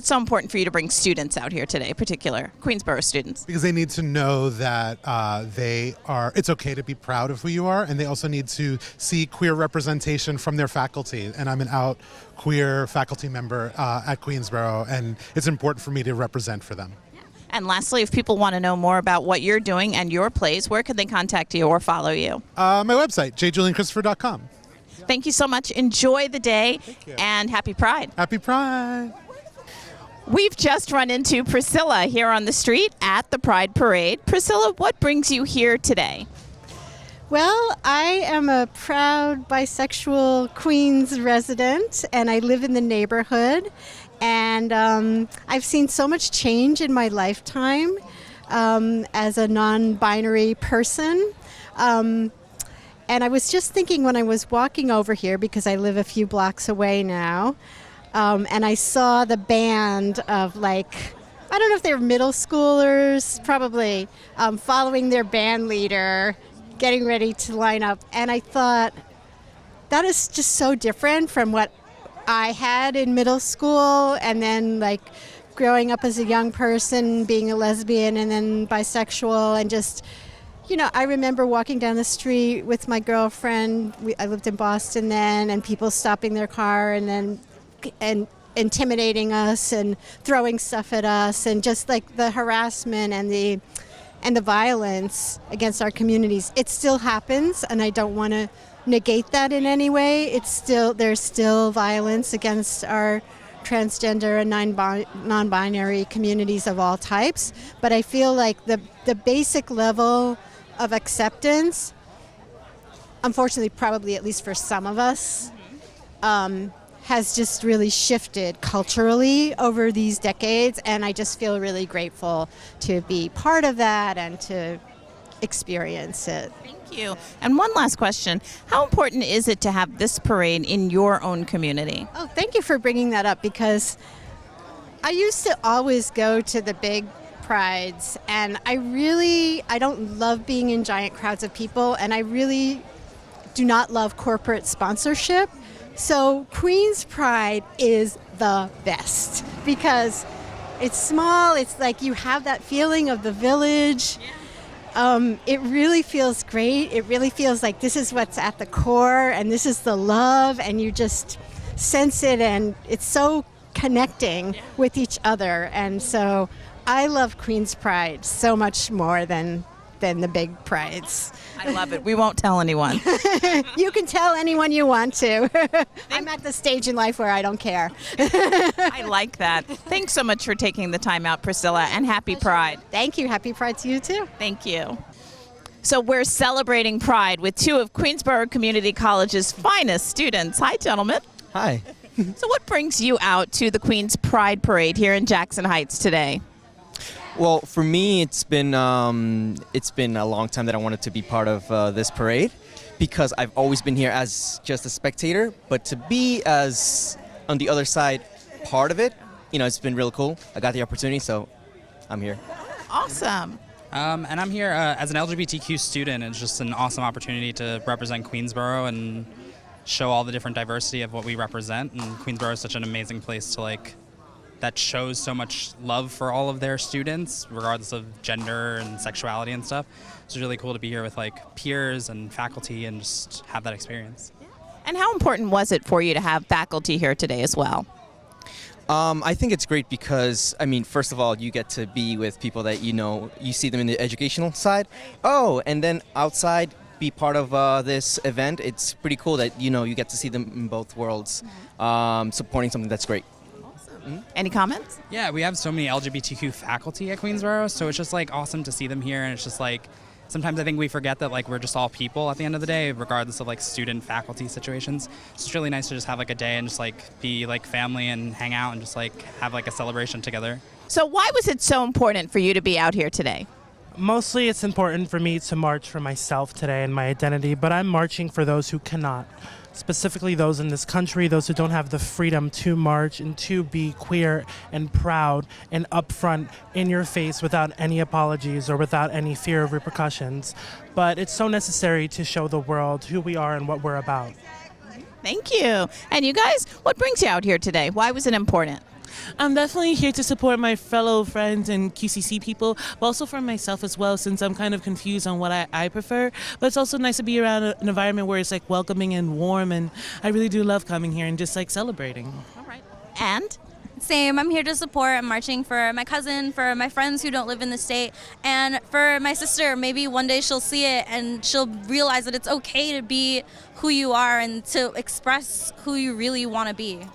it so important for you to bring students out here today, particular Queensborough students? Because they need to know that it's okay to be proud of who you are, and they also need to see queer representation from their faculty. And I'm an out queer faculty member at Queensborough, and it's important for me to represent for them. And lastly, if people want to know more about what you're doing and your plays, where can they contact you or follow you? My website, jjulianchristopher.com. Thank you so much. Enjoy the day, and happy Pride. Happy Pride. We've just run into Priscilla here on the street at the Pride Parade. Priscilla, what brings you here today? Well, I am a proud bisexual Queens resident, and I live in the neighborhood. And I've seen so much change in my lifetime as a non-binary person. And I was just thinking when I was walking over here, because I live a few blocks away now, and I saw the band of I don't know if they were middle schoolers, probably, following their band leader, getting ready to line up. And I thought, that is just so different from what I had in middle school, and then growing up as a young person, being a lesbian and then bisexual, and just, I remember walking down the street with my girlfriend. I lived in Boston then, and people stopping their car and intimidating us and throwing stuff at us, and just the harassment and the violence against our communities. It still happens, and I don't want to negate that in any way. There's still violence against our transgender and non-binary communities of all types, but I feel like the basic level of acceptance, unfortunately, probably at least for some of us, has just really shifted culturally over these decades, and I just feel really grateful to be part of that and to experience it. Thank you. And one last question. How important is it to have this parade in your own community? Oh, thank you for bringing that up, because I used to always go to the big prides, and I don't love being in giant crowds of people, and I really do not love corporate sponsorship. So Queens Pride is the best because it's small. It's you have that feeling of the village. It really feels great. It really feels like this is what's at the core, and this is the love, and you just sense it, and it's so connecting with each other. And so I love Queens Pride so much more than the big prides. I love it. We won't tell anyone. You can tell anyone you want to. I'm at the stage in life where I don't care. I like that. Thanks so much for taking the time out, Priscilla, and happy Pride. Thank you. Happy Pride to you, too. Thank you. So we're celebrating Pride with two of Queensborough Community College's finest students. Hi, gentlemen. Hi. So what brings you out to the Queens Pride Parade here in Jackson Heights today? Well, for me, it's been a long time that I wanted to be part of this parade, because I've always been here as just a spectator, but to be as on the other side part of it, it's been really cool. I got the opportunity, so I'm here. Awesome. And I'm here as an LGBTQ student. It's just an awesome opportunity to represent Queensborough and show all the different diversity of what we represent. And Queensborough is such an amazing place to that shows so much love for all of their students, regardless of gender and sexuality and stuff. It's really cool to be here with peers and faculty and just have that experience. And how important was it for you to have faculty here today as well? I think it's great because, first of all, you get to be with people that you see them in the educational side. Oh, and then outside, be part of this event. It's pretty cool that, you get to see them in both worlds, supporting something that's great. Mm-hmm. Any comments? Yeah, we have so many LGBTQ faculty at Queensborough, so it's just awesome to see them here, and it's just sometimes I think we forget that we're just all people at the end of the day, regardless of student faculty situations. So it's really nice to just have a day and just be family and hang out and just have a celebration together. So why was it so important for you to be out here today? Mostly it's important for me to march for myself today and my identity, but I'm marching for those who cannot. Specifically those in this country, those who don't have the freedom to march and to be queer and proud and upfront in your face without any apologies or without any fear of repercussions. But it's so necessary to show the world who we are and what we're about. Thank you. And you guys, what brings you out here today? Why was it important? I'm definitely here to support my fellow friends and QCC people, but also for myself as well, since I'm kind of confused on what I prefer. But it's also nice to be around an environment where it's like welcoming and warm, and I really do love coming here and just like celebrating. All right. And Same. I'm here to support. I'm marching for my cousin, for my friends who don't live in the state, and for my sister. Maybe one day she'll see it and she'll realize that it's okay to be who you are and to express who you really want to be.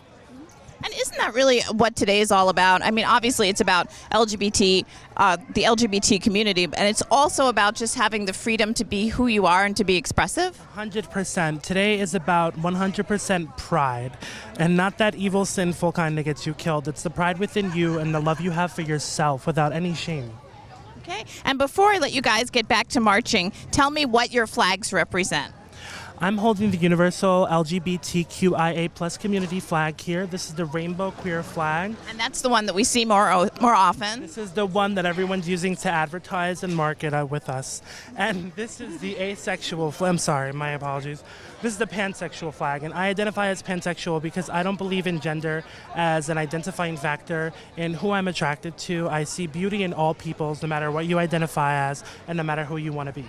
And isn't that really what today is all about? I mean, obviously it's about LGBT, the LGBT community, and it's also about just having the freedom to be who you are and to be expressive. 100%. Today is about 100% pride, and not that evil, sinful kind that gets you killed. It's the pride within you and the love you have for yourself without any shame. Okay. And before I let you guys get back to marching, tell me what your flags represent. I'm holding the universal LGBTQIA+ community flag here. This is the rainbow queer flag. And that's the one that we see more often. This is the one that everyone's using to advertise and market with us. And this is the asexual flag. I'm sorry, my apologies. This is the pansexual flag, and I identify as pansexual because I don't believe in gender as an identifying factor in who I'm attracted to. I see beauty in all peoples, no matter what you identify as, and no matter who you want to be.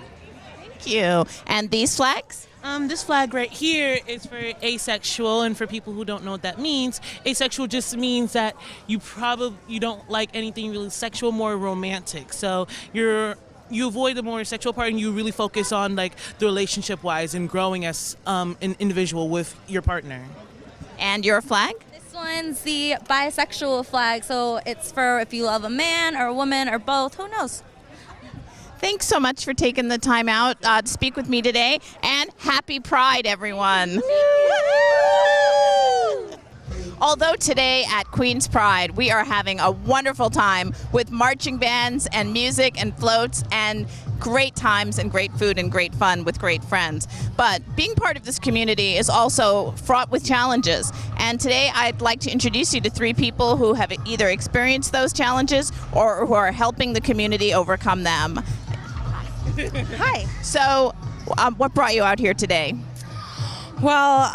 Thank you. And these flags? This flag right here is for asexual, and for people who don't know what that means, asexual just means that you don't like anything really sexual, more romantic. So you avoid the more sexual part and you really focus on like the relationship wise and growing as an individual with your partner. And your flag? This one's the bisexual flag, so it's for if you love a man or a woman or both, who knows? Thanks so much for taking the time out to speak with me today, and happy Pride, everyone. Although today at Queen's Pride, we are having a wonderful time with marching bands and music and floats and great times and great food and great fun with great friends. But being part of this community is also fraught with challenges. And today I'd like to introduce you to 3 people who have either experienced those challenges or who are helping the community overcome them. Hi. So, what brought you out here today? Well,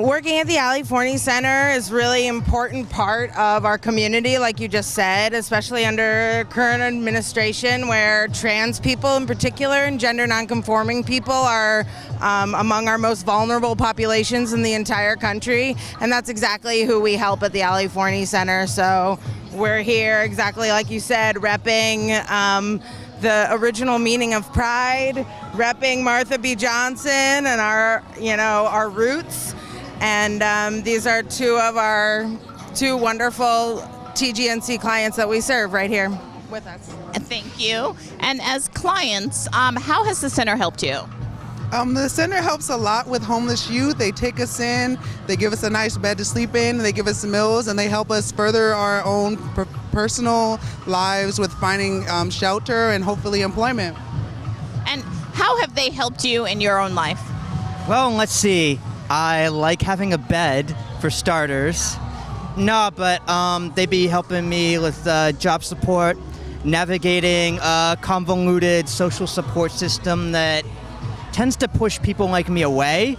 working at the Ali Forney Center is really important part of our community, like you just said, especially under current administration where trans people in particular and gender nonconforming people are among our most vulnerable populations in the entire country. And that's exactly who we help at the Ali Forney Center. So we're here, exactly like you said, repping the original meaning of pride, repping Martha B. Johnson and our roots. And these are 2 of our 2 wonderful TGNC clients that we serve right here with us. Thank you. And as clients, how has the center helped you? The center helps a lot with homeless youth. They take us in, they give us a nice bed to sleep in, they give us meals, and they help us further our own personal lives with finding shelter and hopefully employment. And how have they helped you in your own life? Well, let's see. I like having a bed, for starters. No, but they be helping me with job support, navigating a convoluted social support system that tends to push people like me away.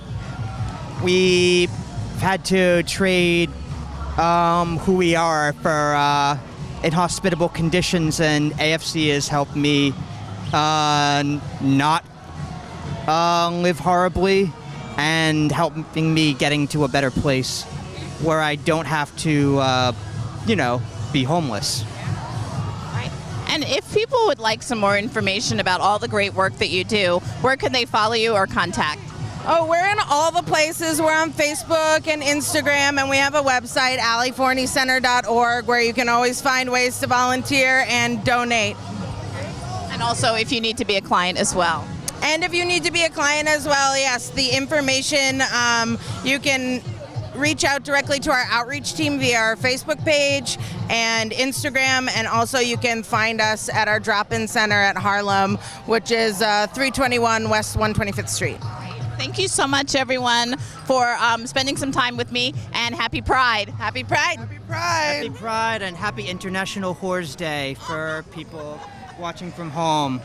We've had to trade who we are for inhospitable conditions, and AFC has helped me not live horribly and helping me getting to a better place where I don't have to, be homeless. And if people would like some more information about all the great work that you do, where can they follow you or contact? Oh, we're in all the places. We're on Facebook and Instagram, and we have a website, aliforneycenter.org, where you can always find ways to volunteer and donate. And also if you need to be a client as well. And if you need to be a client as well, yes, the information, you can reach out directly to our outreach team via our Facebook page and Instagram, and also you can find us at our drop-in center at Harlem, which is 321 West 125th Street. Thank you so much, everyone, for spending some time with me, and happy Pride. Happy Pride. Happy Pride. Happy Pride and happy International Whores Day for people watching from home.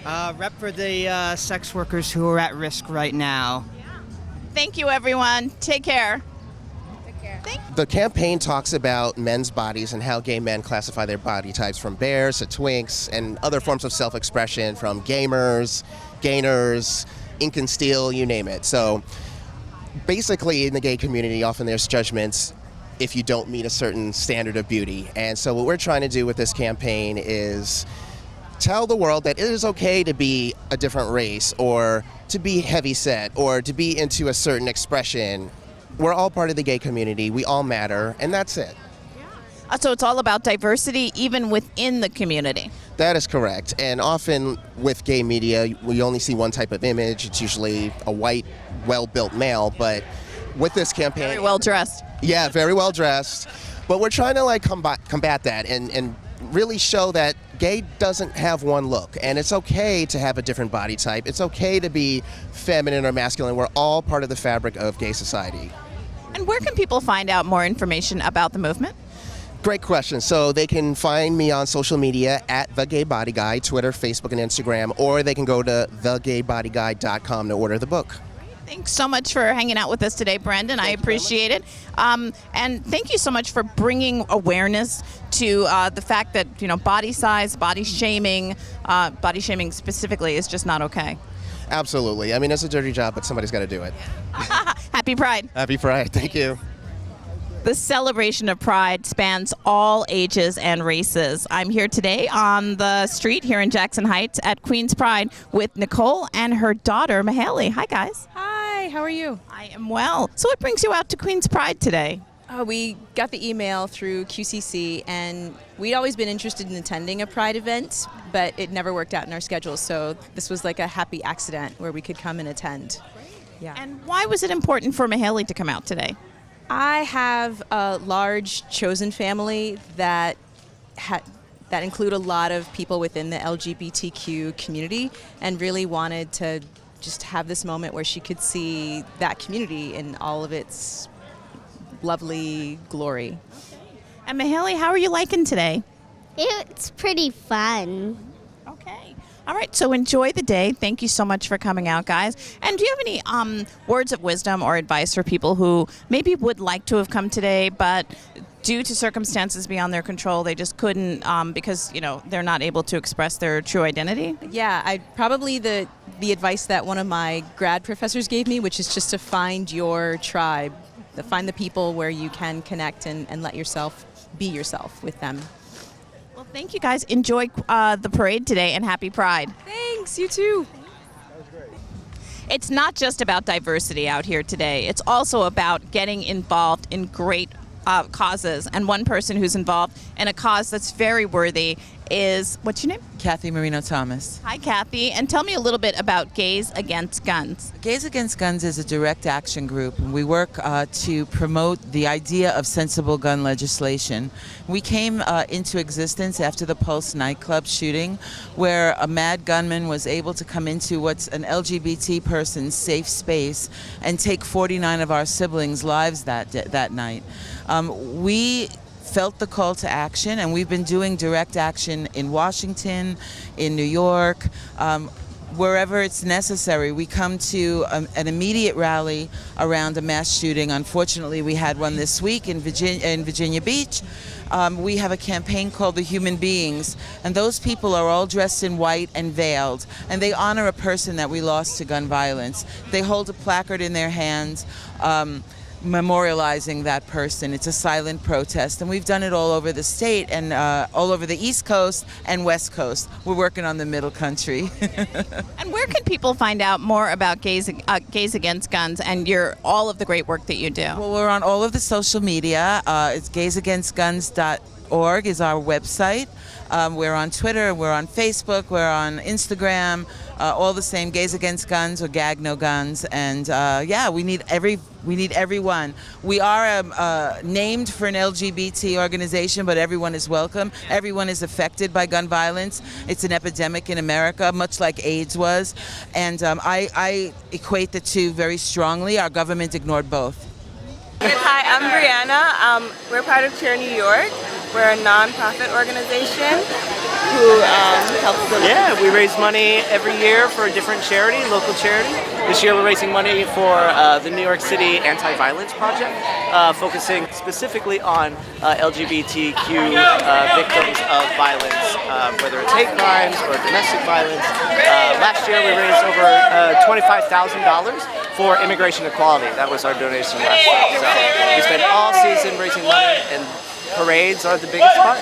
Rep for the sex workers who are at risk right now. Thank you, everyone. Take care. Take care. The campaign talks about men's bodies and how gay men classify their body types, from bears to twinks and other forms of self-expression, from gamers, gainers, ink and steel, you name it. So basically in the gay community, often there's judgments if you don't meet a certain standard of beauty. And so what we're trying to do with this campaign is tell the world that it is okay to be a different race, or to be heavyset, or to be into a certain expression. We're all part of the gay community. We all matter, and that's it. So it's all about diversity, even within the community. That is correct. And often with gay media, we only see one type of image. It's usually a white, well-built male. But with this campaign, Very well dressed. yeah, very well dressed. But we're trying to like combat that and really show that gay doesn't have one look, and it's okay to have a different body type. It's okay to be feminine or masculine. We're all part of the fabric of gay society. And where can people find out more information about the movement? Great question. So they can find me on social media at The Gay Body Guy, Twitter, Facebook, and Instagram, or they can go to thegaybodyguy.com to order the book. Thanks so much for hanging out with us today, Brendan. I appreciate it. And thank you so much for bringing awareness to the fact that, body size, body shaming specifically is just not okay. Absolutely. I mean, it's a dirty job, but somebody's got to do it. Happy Pride. Happy Pride. Thank you. The celebration of Pride spans all ages and races. I'm here today on the street here in Jackson Heights at Queen's Pride with Nicole and her daughter, Mahaley. Hi, guys. Hi, how are you? I am well. So what brings you out to Queen's Pride today? We got the email through QCC, and we'd always been interested in attending a Pride event, but it never worked out in our schedule. So this was like a happy accident where we could come and attend. Yeah. And why was it important for Mahaley to come out today? I have a large chosen family that include a lot of people within the LGBTQ community, and really wanted to just have this moment where she could see that community in all of its lovely glory. And Mahaley, how are you liking today? It's pretty fun. Okay. All right, so enjoy the day. Thank you so much for coming out, guys. And do you have any words of wisdom or advice for people who maybe would like to have come today, but due to circumstances beyond their control, they just couldn't because, they're not able to express their true identity? Yeah, probably the advice that one of my grad professors gave me, which is just to find your tribe, to find the people where you can connect and let yourself be yourself with them. Well, thank you, guys. Enjoy the parade today, and happy Pride. Thanks, you too. It's not just about diversity out here today. It's also about getting involved in great causes. And one person who's involved in a cause that's very worthy is, what's your name? Kathy Marino Thomas. Hi, Kathy. And tell me a little bit about Gays Against Guns. Gays Against Guns is a direct action group, and we work to promote the idea of sensible gun legislation. We came into existence after the Pulse nightclub shooting, where a mad gunman was able to come into what's an LGBT person's safe space and take 49 of our siblings' lives that night. We felt the call to action, and we've been doing direct action in Washington, in New York, wherever it's necessary. We come to an immediate rally around a mass shooting. Unfortunately, we had one this week in Virginia Beach. We have a campaign called The Human Beings, and those people are all dressed in white and veiled, and they honor a person that we lost to gun violence. They hold a placard in their hands memorializing that person. It's a silent protest, and we've done it all over the state and all over the East Coast and West Coast. We're working on the middle country. And where can people find out more about Gays Against Guns and all of the great work that you do? Well, we're on all of the social media. It's gaysagainstguns.org is our website. We're on Twitter, we're on Facebook, we're on Instagram, all the same, Gays Against Guns or Gag No Guns, and we need everyone. We are named for an LGBT organization, but everyone is welcome. Everyone is affected by gun violence. It's an epidemic in America, much like AIDS was, and I equate the two very strongly. Our government ignored both. Hi, I'm Brianna. We're part of Cheer New York. We're a nonprofit organization who helps the... Yeah, we raise money every year for a different charity, local charity. This year we're raising money for the New York City Anti-Violence Project, focusing specifically on LGBTQ victims of violence, whether it's hate crimes or domestic violence. Last year we raised over $25,000 for immigration equality. That was our donation last year. So we spent all season raising money, and parades are the biggest part.